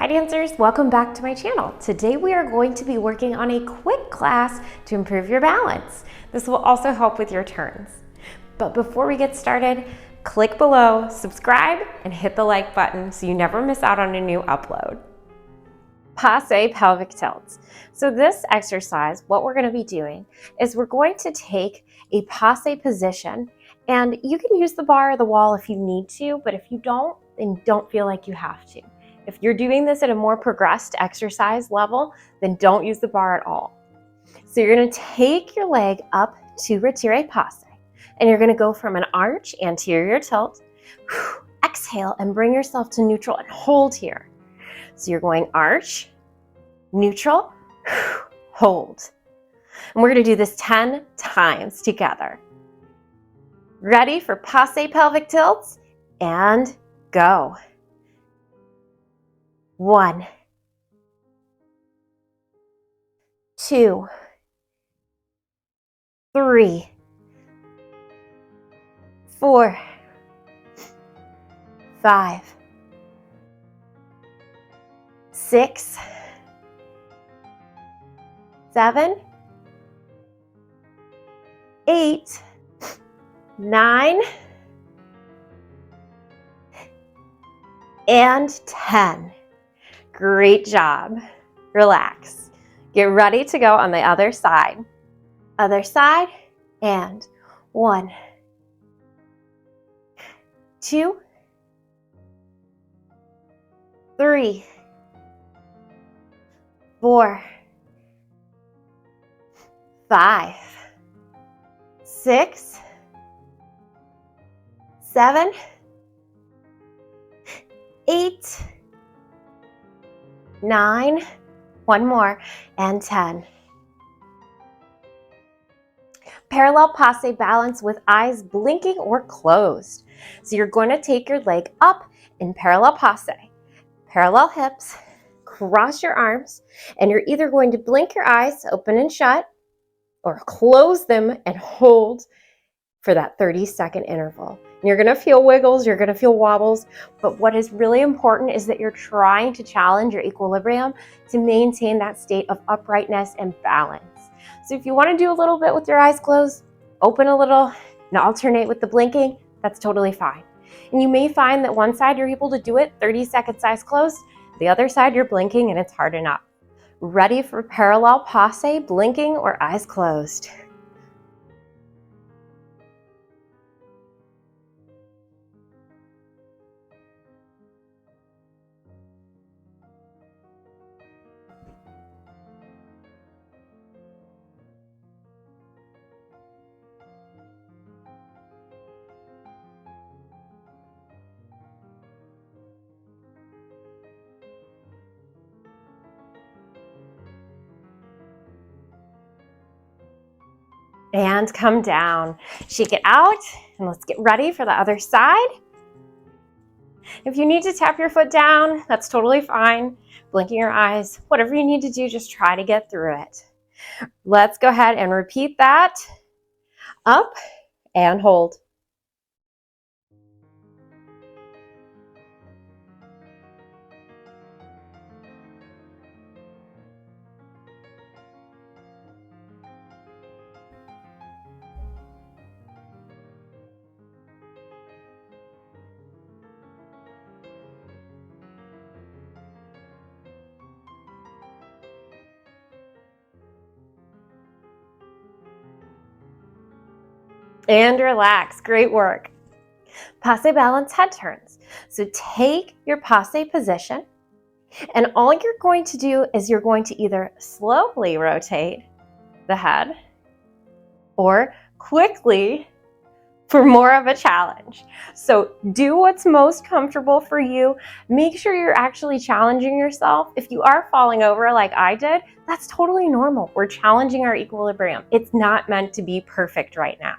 dancers, welcome back to my channel. Today we are going to be working on a quick class to improve your balance. This will also help with your turns. But before we get started, click below, subscribe, and hit the like button so you never miss out on a new upload. Passe pelvic tilts. So this exercise, what we're going to be doing is we're going to take a passe position, and you can use the bar or the wall if you need to, but if you don't, then don't feel like you have to. If you're doing this at a more progressed exercise level, then don't use the bar at all. So you're going to take your leg up to retire passe, and you're going to go from an arch, anterior tilt, exhale, and bring yourself to neutral and hold here. So you're going arch, neutral, hold. And we're going to do this 10 times together. Ready for passe pelvic tilts? And go. 1, 2, 3, 4, 5, 6, 7, 8, 9, and 10. Great job. Relax. Get ready to go on the other side. Other side, and 1, 2, 3, 4, 5, 6, 7, 8, 9, one more, and 10. Parallel passe balance with eyes blinking or closed. So you're going to take your leg up in parallel passe, parallel hips, cross your arms, and you're either going to blink your eyes open and shut or close them and hold for that 30-second interval. And you're going to feel wiggles, you're going to feel wobbles, but what is really important is that you're trying to challenge your equilibrium to maintain that state of uprightness and balance. So if you want to do a little bit with your eyes closed, open a little, and alternate with the blinking, that's totally fine. And you may find that one side you're able to do it 30 seconds eyes closed, the other side you're blinking and it's hard enough. Ready for parallel passe, blinking or eyes closed. And come down. Shake it out, and let's get ready for the other side. If you need to tap your foot down, that's totally fine. Blinking your eyes, whatever you need to do, just try to get through it. Let's go ahead and repeat that. Up and hold. And relax. Great work. Passe balance head turns. So take your passe position, and all you're going to do is you're going to either slowly rotate the head or quickly for more of a challenge. So do what's most comfortable for you. Make sure you're actually challenging yourself. If you are falling over like I did, that's totally normal. We're challenging our equilibrium. It's not meant to be perfect right now.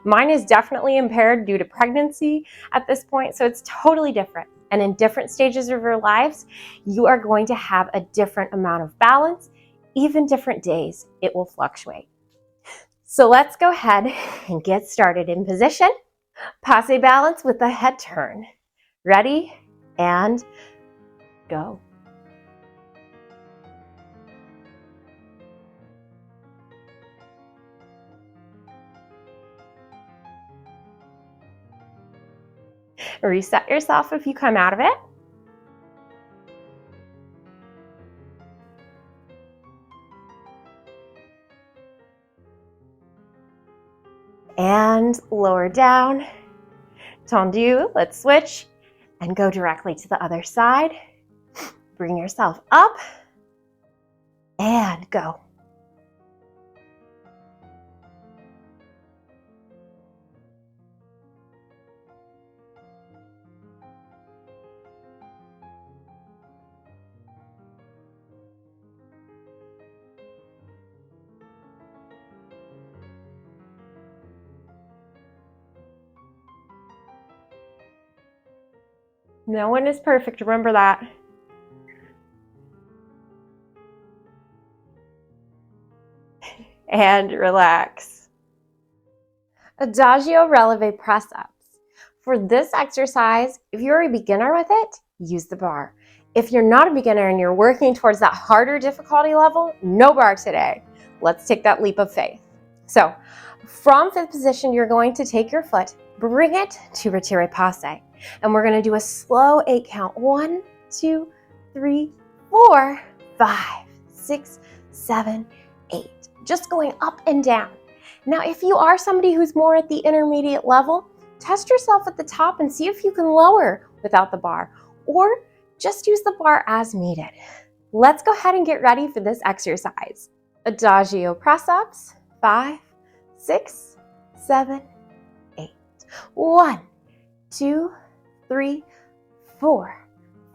Mine is definitely impaired due to pregnancy at this point, so it's totally different. And in different stages of your lives, you are going to have a different amount of balance. Even different days, it will fluctuate. So let's go ahead and get started in position. Passe balance with the head turn. Ready? And go. Reset yourself if you come out of it. And lower down. Tendu, let's switch and go directly to the other side. Bring yourself up and go. No one is perfect, remember that. And relax. Adagio releve press-ups. For this exercise, if you're a beginner with it, use the bar. If you're not a beginner and you're working towards that harder difficulty level, no bar today. Let's take that leap of faith. So, from fifth position, you're going to take your foot, bring it to retire passe. And we're going to do a slow 8 count. 1, 2, 3, 4, 5, 6, 7, 8. Just going up and down. Now, if you are somebody who's more at the intermediate level, test yourself at the top and see if you can lower without the bar, or just use the bar as needed. Let's go ahead and get ready for this exercise. Adagio press-ups. 5, 6, 7, 8. 1, 2, 3, 4,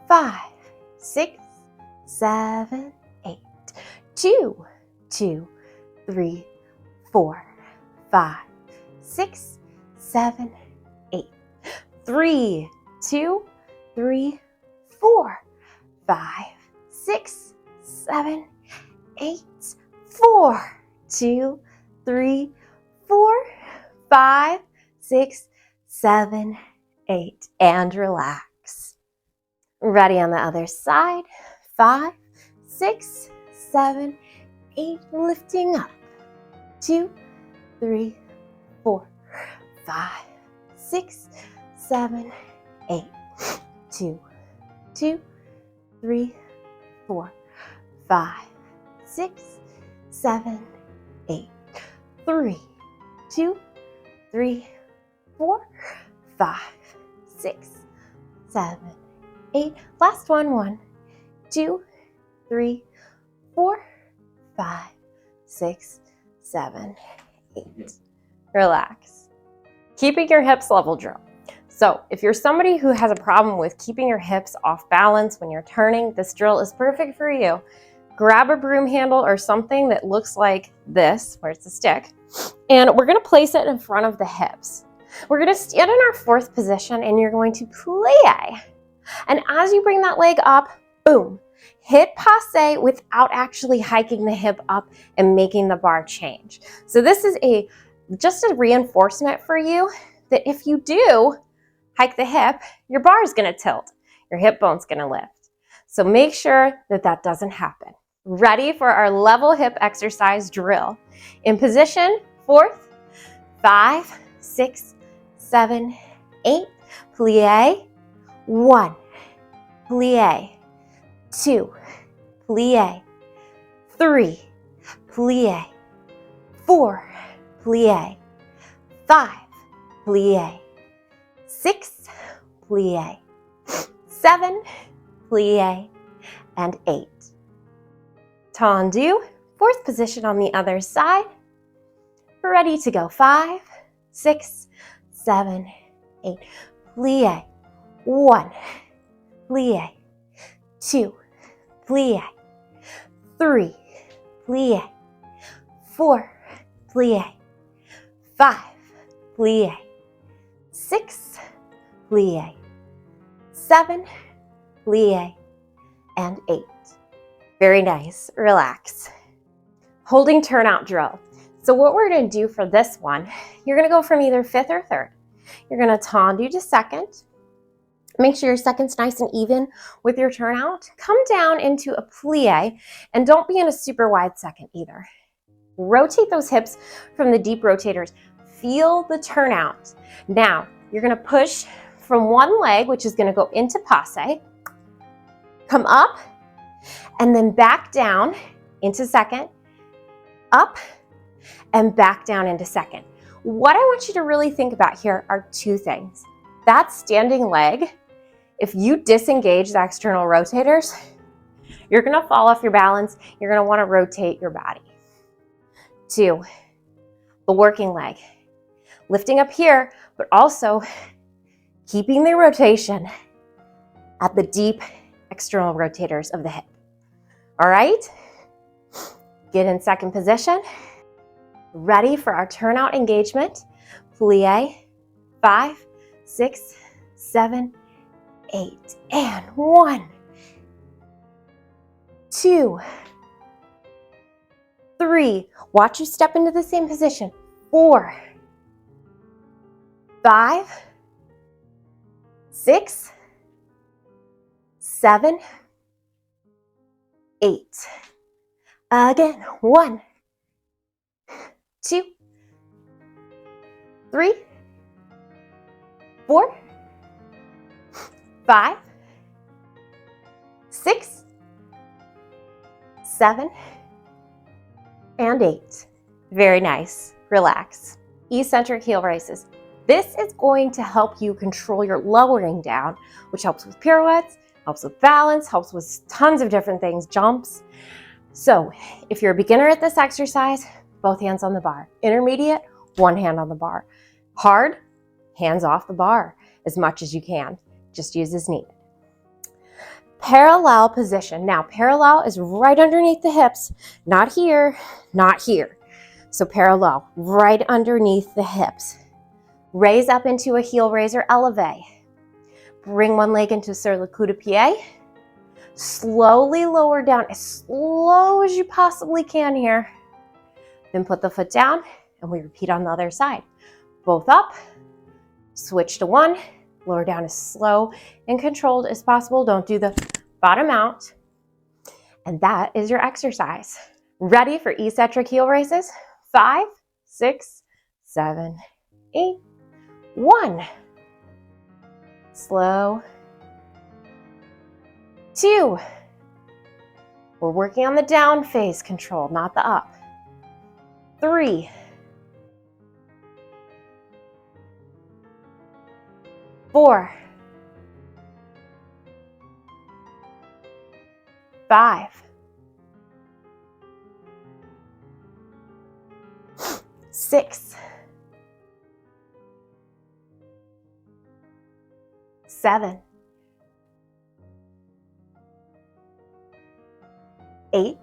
5, 6, 7, 8. 2, 2, 3, 4, 5, 6, 7, 8. 3, 2, 3, 4, 5, 6, 7, 8. 4, 2, 3, 4, 5, 6, 7, 8. And relax. Ready on the other side. 5, 6, 7, 8. Lifting up. 2, 3, 4, 5, 6, 7, 8. 2, 2, 3, 4, 5, 6, 7, 8. 3, 2, 3, 4, 5, 6, 7, 8. Last one. 1, 2, 3, 4, 5, 6, 7, 8. Relax. Keeping your hips level drill. So if you're somebody who has a problem with keeping your hips off balance when you're turning, this drill is perfect for you. Grab a broom handle or something that looks like this, where it's a stick, and we're going to place it in front of the hips. We're going to stand in our fourth position and you're going to plie. And as you bring that leg up, boom, hit passe without actually hiking the hip up and making the bar change. So this is just a reinforcement for you that if you do hike the hip, your bar is going to tilt. Your hip bone's going to lift. So make sure that that doesn't happen. Ready for our level hip exercise drill. In position, fourth, 5, 6, 7, 8. Plie. 1. Plie. 2. Plie. 3. Plie. 4. Plie. 5. Plie. 6. Plie. 7. Plie. And 8. Tendu, fourth position on the other side. Ready to go. 5, 6, 7, 8. Plie. 1. Plie. 2. Plie. 3. Plie. 4. Plie. 5. Plie. 6. Plie. 7. Plie. And 8. Very nice. Relax. Holding turnout drill. So what we're going to do for this one, you're going to go from either fifth or third. You're going to tendu to second. Make sure your second's nice and even with your turnout. Come down into a plie and don't be in a super wide second either. Rotate those hips from the deep rotators. Feel the turnout. Now, you're going to push from one leg, which is going to go into passe, come up, and then back down into second, up, and back down into second. What I want you to really think about here are two things. That standing leg, if you disengage the external rotators, you're going to fall off your balance. You're going to want to rotate your body. 2, the working leg. Lifting up here, but also keeping the rotation at the deep external rotators of the hip. All right? Get in second position. Ready for our turnout engagement. Plie. 5, 6, 7, 8. And 1, 2, 3. Watch you step into the same position. 4, 5, 6, 7, 8. Again. 1, 2, 3, 4, 5, 6, 7, and 8. Very nice. Relax. Eccentric heel raises. This is going to help you control your lowering down, which helps with pirouettes, helps with balance, helps with tons of different things, jumps. So if you're a beginner at this exercise, both hands on the bar. Intermediate, one hand on the bar. Hard, hands off the bar as much as you can. Just use as needed. Parallel position. Now, parallel is right underneath the hips, not here, not here. So parallel, right underneath the hips. Raise up into a heel raise or elevate. Bring one leg into sur le coup de pied. Slowly lower down as slow as you possibly can here. Then put the foot down and we repeat on the other side. Both up, switch to one, lower down as slow and controlled as possible. Don't do the bottom out. And that is your exercise. Ready for eccentric heel raises? 5, 6, 7, 8, 1. Slow. 2. We're working on the down phase control, not the up. 3. 4. 5. 6. 7. 8.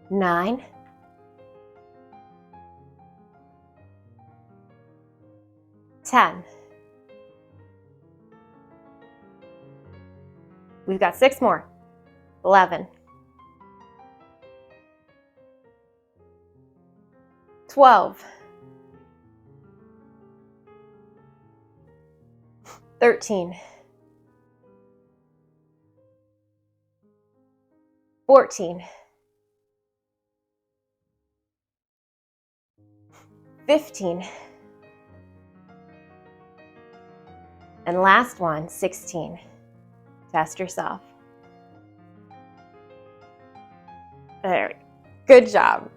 9. 10. We've got 6 more. 11. 12. 13. 14. 15. And last one, 16. Test yourself. There we go. Good job.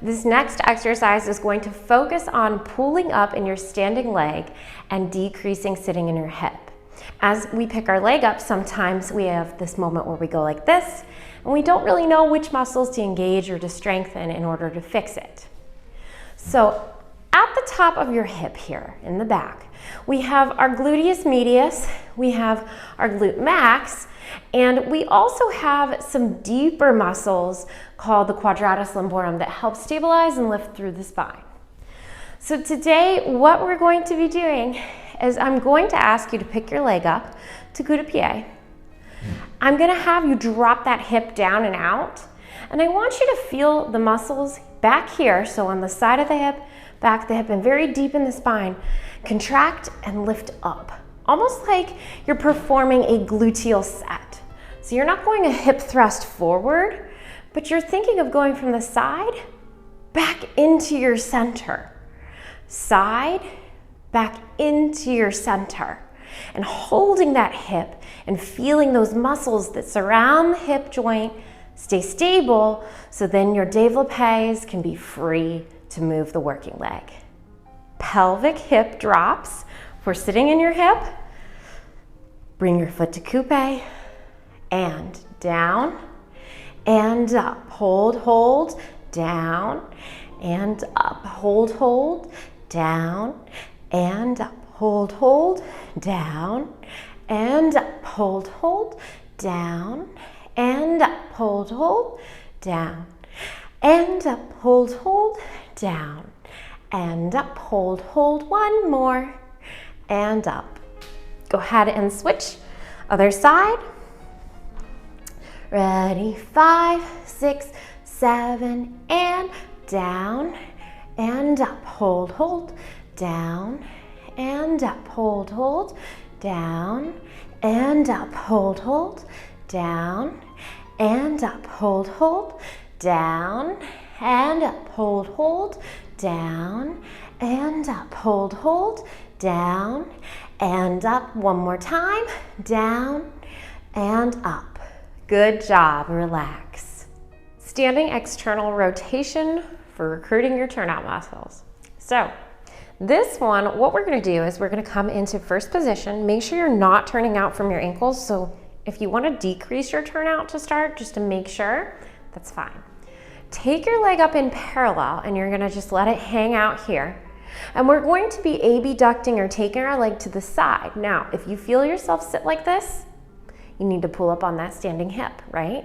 This next exercise is going to focus on pulling up in your standing leg and decreasing sitting in your hip. As we pick our leg up, sometimes we have this moment where we go like this, and we don't really know which muscles to engage or to strengthen in order to fix it. So at the top of your hip here in the back, we have our gluteus medius, we have our glute max, and we also have some deeper muscles called the quadratus lumborum that help stabilize and lift through the spine. So today, what we're going to be doing is I'm going to ask you to pick your leg up to coup de pied. I'm gonna have you drop that hip down and out, and I want you to feel the muscles back here, so on the side of the hip, back of the hip, and very deep in the spine, contract and lift up, almost like you're performing a gluteal set. So you're not going a hip thrust forward, but you're thinking of going from the side back into your center. Side, back into your center. And holding that hip and feeling those muscles that surround the hip joint stay stable, so then your développés can be free to move the working leg. Pelvic hip drops. If we're sitting in your hip, bring your foot to coupe and down and up. Hold, hold, down and up. Hold, hold, down and up. Hold, hold, down and up. Hold, hold, down and up. Hold, hold, down and up. Hold, hold, down and up. Hold, hold, one more and up. Go ahead and switch. Other side. Ready, 5, 6, 7, and down and up. Hold, hold, down and up. Hold, hold, down and up. Hold, hold, down and up. Hold, hold, down and up. Hold, hold, down and up. Hold, hold, down and up. One more time. Down and up. Good job. Relax. Standing external rotation for recruiting your turnout muscles. So this one, what we're going to do is we're going to come into first position. Make sure you're not turning out from your ankles. So if you want to decrease your turnout to start, just to make sure, that's fine. Take your leg up in parallel and you're going to just let it hang out here. And we're going to be abducting or taking our leg to the side. Now, if you feel yourself sit like this, you need to pull up on that standing hip, right?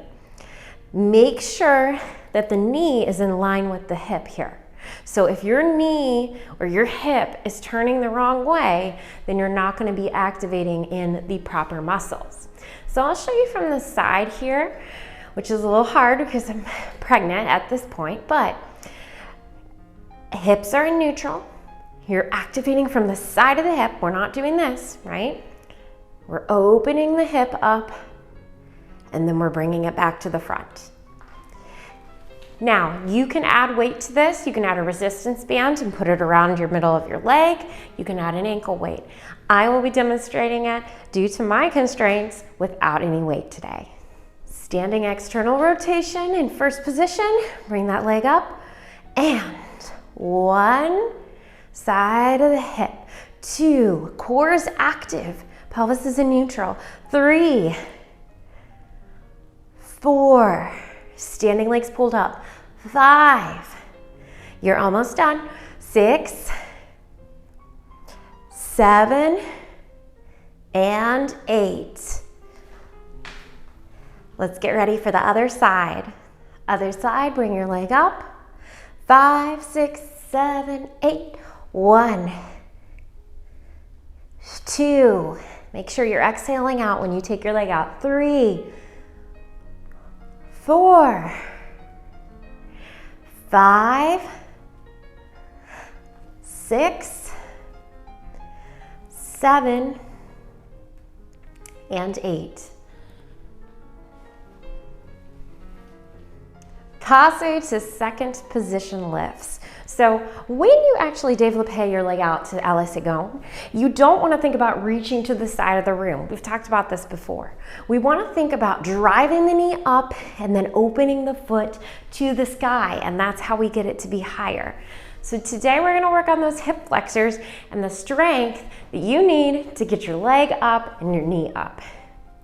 Make sure that the knee is in line with the hip here. So if your knee or your hip is turning the wrong way, then you're not going to be activating in the proper muscles. So I'll show you from the side here, which is a little hard because I'm pregnant at this point, but hips are in neutral. You're activating from the side of the hip. We're not doing this, right? We're opening the hip up and then we're bringing it back to the front. Now, you can add weight to this. You can add a resistance band and put it around your middle of your leg. You can add an ankle weight. I will be demonstrating it due to my constraints without any weight today. Standing external rotation in first position. Bring that leg up and 1, side of the hip, 2, core is active, pelvis is in neutral, 3, 4, standing legs pulled up, 5, you're almost done, 6, 7, and 8. Let's get ready for the other side. Other side, bring your leg up, 5, 6, 7, 8, 1, 2, make sure you're exhaling out when you take your leg out, 3, 4, 5, 6, 7, and 8. Passe to second position lifts. So when you actually développé your leg out to à la seconde, you don't want to think about reaching to the side of the room. We've talked about this before. We want to think about driving the knee up and then opening the foot to the sky, and that's how we get it to be higher. So today we're going to work on those hip flexors and the strength that you need to get your leg up and your knee up.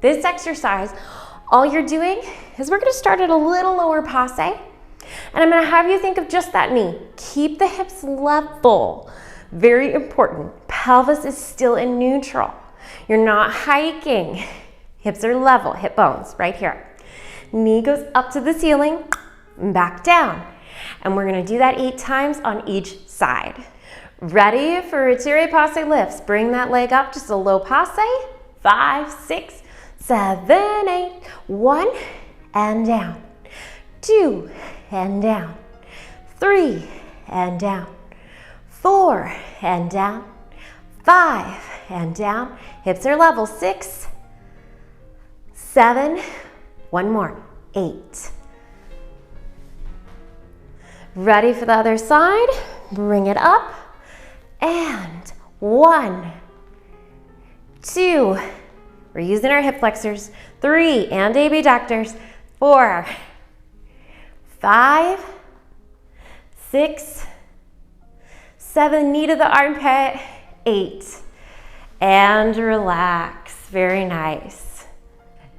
This exercise, all you're doing is we're going to start at a little lower passe. And I'm going to have you think of just that knee. Keep the hips level. Very important. Pelvis is still in neutral. You're not hiking. Hips are level, hip bones right here. Knee goes up to the ceiling, and back down. And we're going to do that 8 times on each side. Ready for retire passe lifts. Bring that leg up, just a low passe. 5, 6, 7, 8. 1 and down. 2 and down. 3 and down. 4 and down. 5 and down. Hips are level. 6, 7, one more. 8. Ready for the other side. Bring it up. And 1, 2. We're using our hip flexors. 3 and abductors. 4, 5, 6, 7. Knee to the armpit. 8. And relax. Very nice.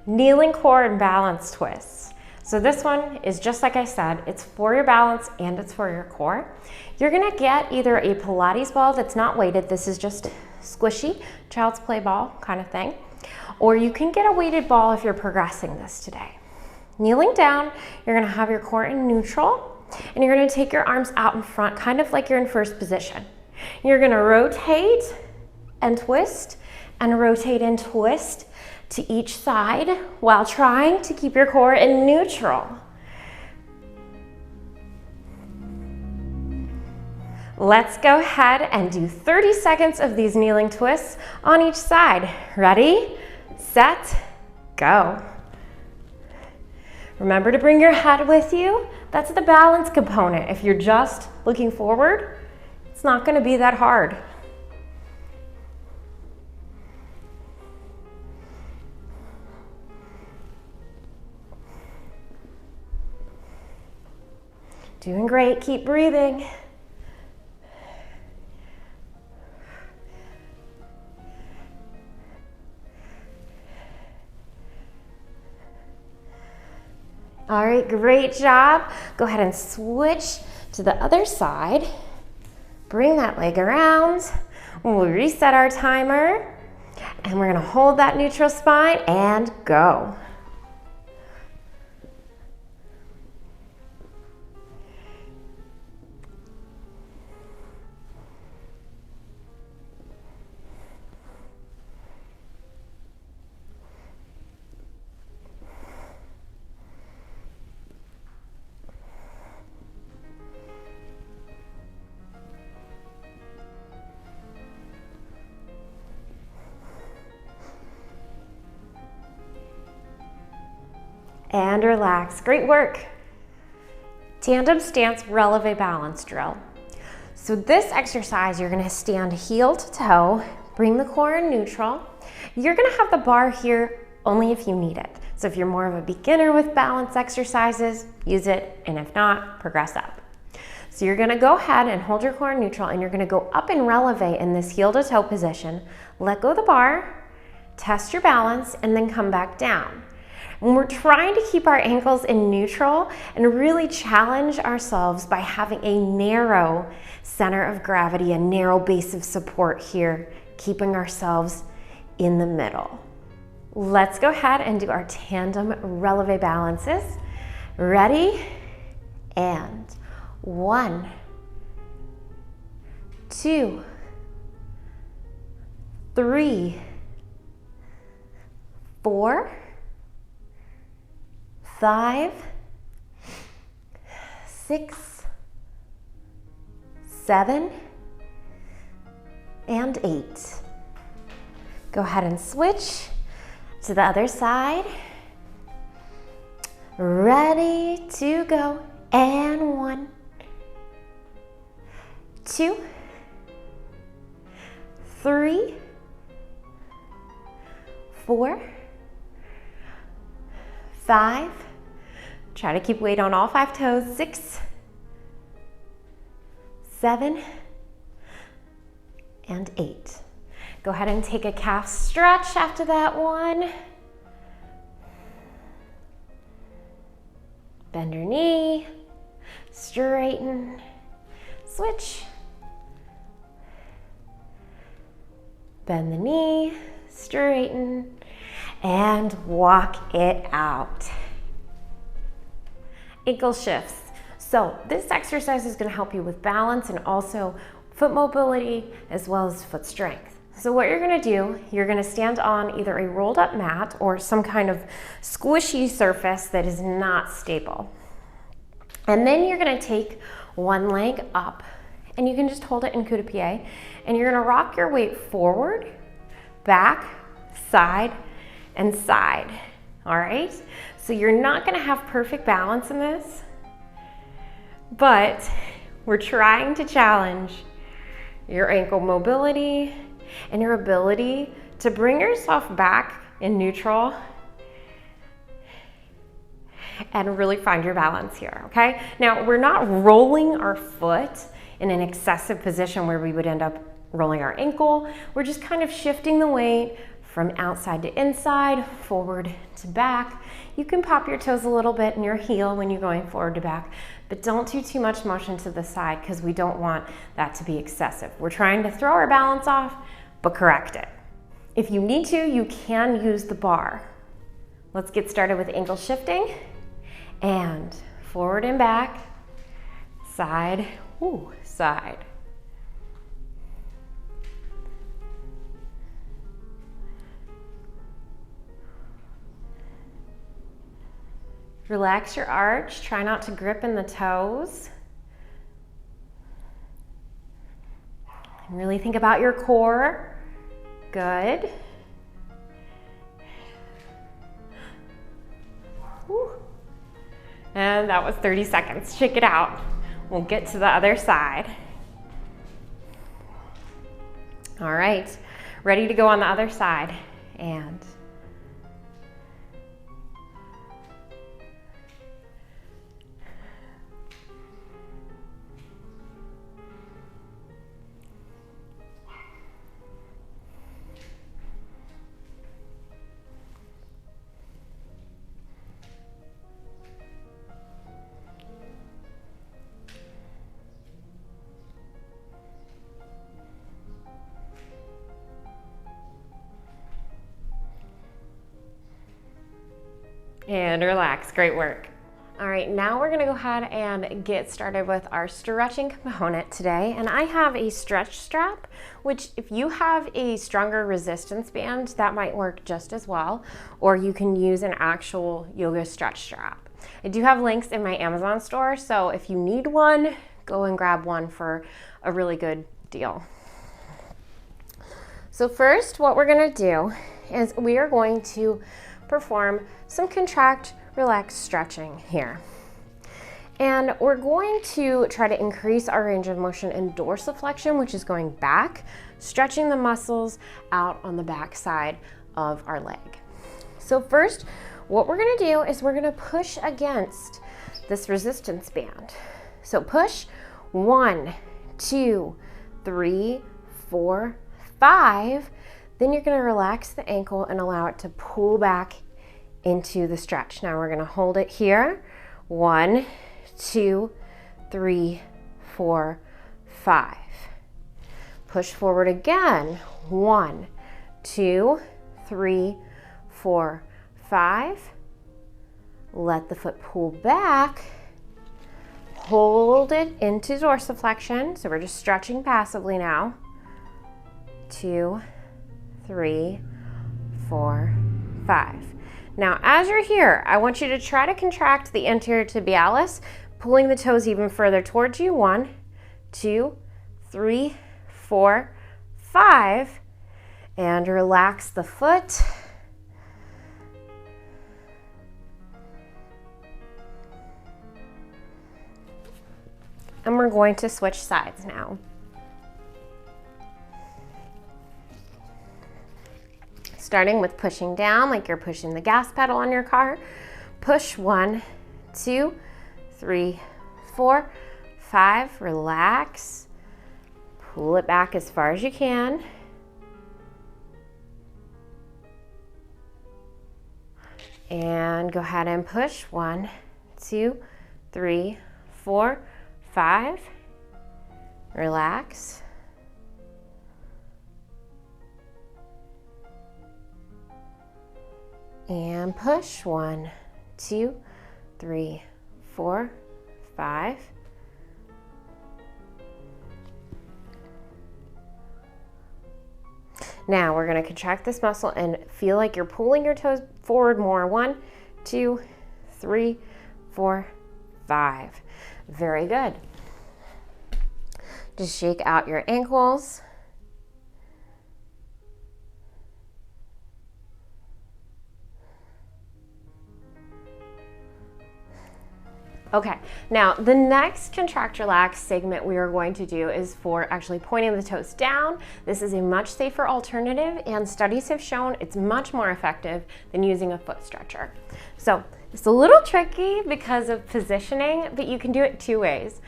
Kneeling core and balance twists. So this one is just like I said, it's for your balance and it's for your core. You're gonna get either a Pilates ball that's not weighted, this is just squishy, child's play ball kind of thing, or you can get a weighted ball if you're progressing this today. Kneeling down, you're gonna have your core in neutral, and you're gonna take your arms out in front, kind of like you're in first position. You're gonna rotate and twist, and rotate and twist to each side while trying to keep your core in neutral. Let's go ahead and do 30 seconds of these kneeling twists on each side. Ready, set, go. Remember to bring your head with you. That's the balance component. If you're just looking forward, it's not going to be that hard. Doing great, keep breathing. All right, great job. Go ahead and switch to the other side. Bring that leg around. We'll reset our timer, and we're gonna hold that neutral spine and go. And relax. Great work. Tandem stance releve balance drill. So this exercise, you're gonna stand heel to toe, bring the core in neutral. You're gonna have the bar here only if you need it. So if you're more of a beginner with balance exercises, use it, and if not, progress up. So you're gonna go ahead and hold your core in neutral, and you're gonna go up and releve in this heel to toe position. Let go of the bar, test your balance, and then come back down. And we're trying to keep our ankles in neutral and really challenge ourselves by having a narrow center of gravity, a narrow base of support here, keeping ourselves in the middle. Let's go ahead and do our tandem releve balances. Ready? And 1, 2, 3, 4, 5, 6, 7, and 8. Go ahead and switch to the other side. Ready to go. And 1, 2, 3, 4, 5. Try to keep weight on all 5 toes. 6, 7, and 8. Go ahead and take a calf stretch after that one. Bend your knee, straighten, switch. Bend the knee, straighten, and walk it out. Ankle shifts. So this exercise is going to help you with balance and also foot mobility as well as foot strength. So what you're gonna do, you're gonna stand on either a rolled up mat or some kind of squishy surface that is not stable. And then you're gonna take one leg up, and you can just hold it in coup de pied, and you're gonna rock your weight forward, back, side, and side, all right? So you're not gonna have perfect balance in this, but we're trying to challenge your ankle mobility and your ability to bring yourself back in neutral and really find your balance here, okay? Now, we're not rolling our foot in an excessive position where we would end up rolling our ankle. We're just kind of shifting the weight from outside to inside, forward to back. You can pop your toes a little bit in your heel when you're going forward to back, but don't do too much motion to the side because we don't want that to be excessive. We're trying to throw our balance off, but correct it. If you need to, you can use the bar. Let's get started with ankle shifting. And forward and back, side, side. Relax your arch, try not to grip in the toes. And really think about your core. Good. Whew. And that was 30 seconds. Check it out. We'll get to the other side. All right, ready to go on the other side. And relax, great work. All right, now we're gonna go ahead and get started with our stretching component today. And I have a stretch strap, which if you have a stronger resistance band, that might work just as well. Or you can use an actual yoga stretch strap. I do have links in my Amazon store, so if you need one, go and grab one for a really good deal. So first, what we're gonna do is we are going to perform some contract, relax stretching here. And we're going to try to increase our range of motion in dorsiflexion, which is going back, stretching the muscles out on the back side of our leg. So first, what we're gonna do is we're gonna push against this resistance band. So push 1, 2, 3, 4, 5. Then you're gonna relax the ankle and allow it to pull back into the stretch. Now we're gonna hold it here. 1, 2, 3, 4, 5. Push forward again. 1, 2, 3, 4, 5. Let the foot pull back. Hold it into dorsiflexion. So we're just stretching passively now. 2, 3, 4, 5. Now, as you're here, I want you to try to contract the anterior tibialis, pulling the toes even further towards you. 1, 2, 3, 4, 5. And relax the foot. And we're going to switch sides now. Starting with pushing down like you're pushing the gas pedal on your car. Push 1, 2, 3, 4, 5. Relax. Pull it back as far as you can. And go ahead and push 1, 2, 3, 4, 5. Relax. And push 1, 2, 3, 4, 5. Now we're going to contract this muscle and feel like you're pulling your toes forward more. 1, 2, 3, 4, 5. Very good. Just shake out your ankles. Okay, now the next contract relax segment we are going to do is for actually pointing the toes down. This is a much safer alternative, and studies have shown it's much more effective than using a foot stretcher. So it's a little tricky because of positioning, but you can do it 2 ways.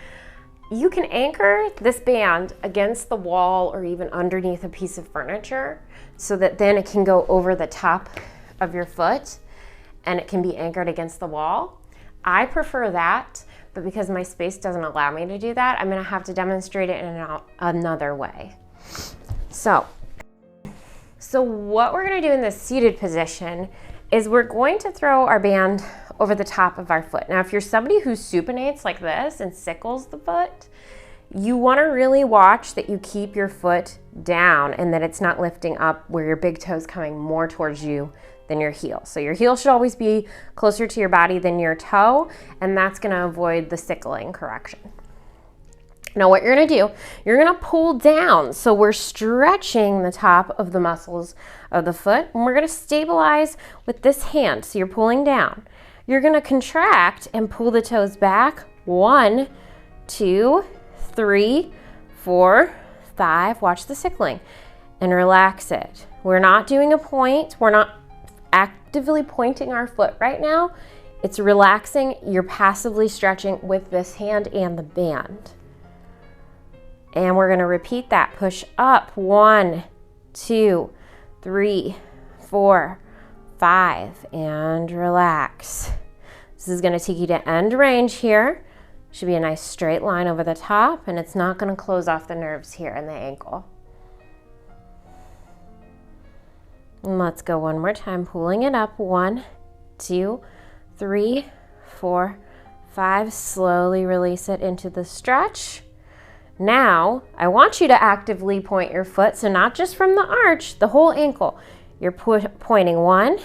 You can anchor this band against the wall or even underneath a piece of furniture so that then it can go over the top of your foot and it can be anchored against the wall. I prefer that, but because my space doesn't allow me to do that, I'm going to have to demonstrate it in another way. So what we're going to do in this seated position is we're going to throw our band over the top of our foot. Now, if you're somebody who supinates like this and sickles the foot, you want to really watch that you keep your foot down and that it's not lifting up where your big toe is coming more towards you than your heel. So your heel should always be closer to your body than your toe, and that's going to avoid the sickling correction. Now what you're going to do, you're going to pull down. So we're stretching the top of the muscles of the foot, and we're going to stabilize with this hand. So you're pulling down. You're going to contract and pull the toes back. 1, 2, 3, 4, 5. Watch the sickling and relax it. We're not doing a point. We're not actively pointing our foot right now. It's relaxing. You're passively stretching with this hand and the band. And we're going to repeat that. Push up. 1, 2, 3, 4, 5, and relax. This is going to take you to end range here. Should be a nice straight line over the top, and it's not going to close off the nerves here in the ankle. And let's go one more time, pulling it up. 1, 2, 3, 4, 5. Slowly release it into the stretch. Now, I want you to actively point your foot, so not just from the arch, the whole ankle. You're pointing 1,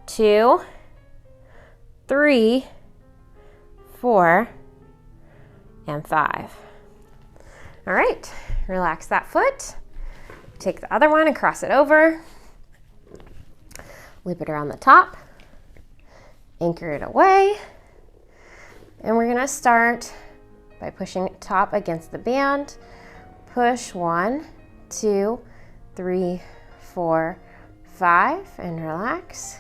2, 3, 4, and 5. All right, relax that foot. Take the other one and cross it over. Loop it around the top. Anchor it away. And we're gonna start by pushing top against the band. Push 1, 2, 3, 4, 5, and relax.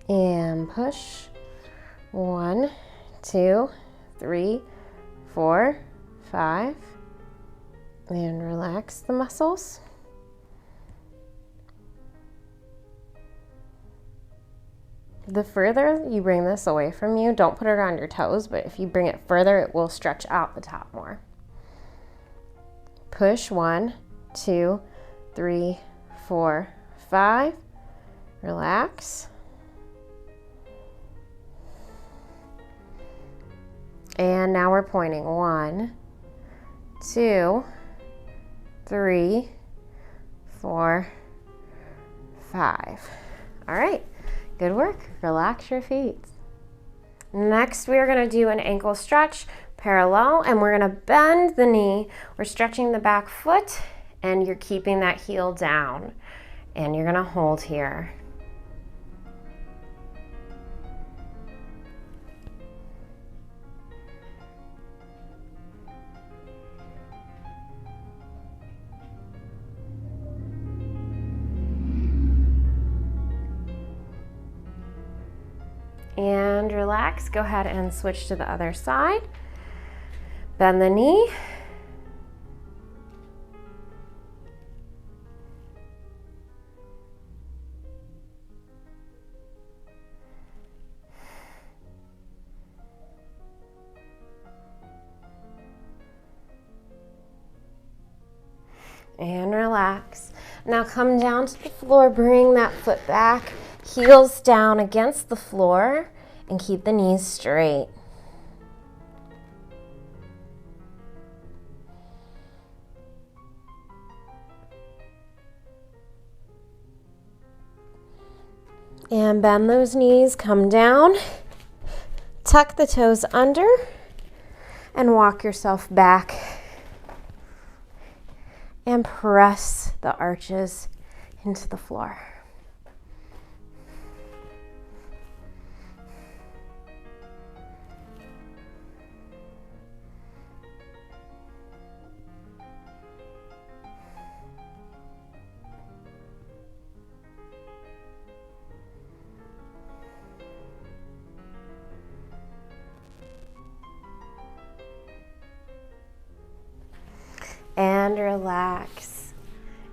And push. 1, 2, 3, 4, 5, and relax the muscles. The further you bring this away from you, don't put it on your toes, but if you bring it further, it will stretch out the top more. Push 1, 2, 3, 4, 5, relax. And now we're pointing 1, 2, 3, 4, 5. All right, good work. Relax your feet. Next, we are going to do an ankle stretch parallel, and we're going to bend the knee. We're stretching the back foot, and you're keeping that heel down, and you're going to hold here. And relax. Go ahead and switch to the other side. Bend the knee. And relax. Now come down to the floor, bring that foot back, heels down against the floor, and keep the knees straight. And bend those knees, come down, tuck the toes under, and walk yourself back. And press the arches into the floor. And relax.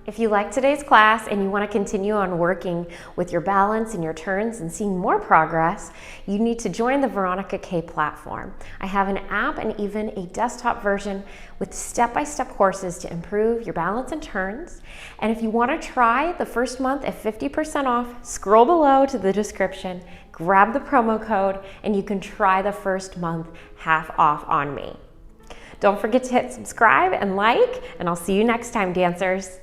If you like today's class and you want to continue on working with your balance and your turns and seeing more progress, you need to join the Veronica K platform. I have an app and even a desktop version with step-by-step courses to improve your balance and turns. And if you want to try the first month at 50% off, scroll below to the description, grab the promo code, and you can try the first month half off on me. Don't forget to hit subscribe and like, and I'll see you next time, dancers.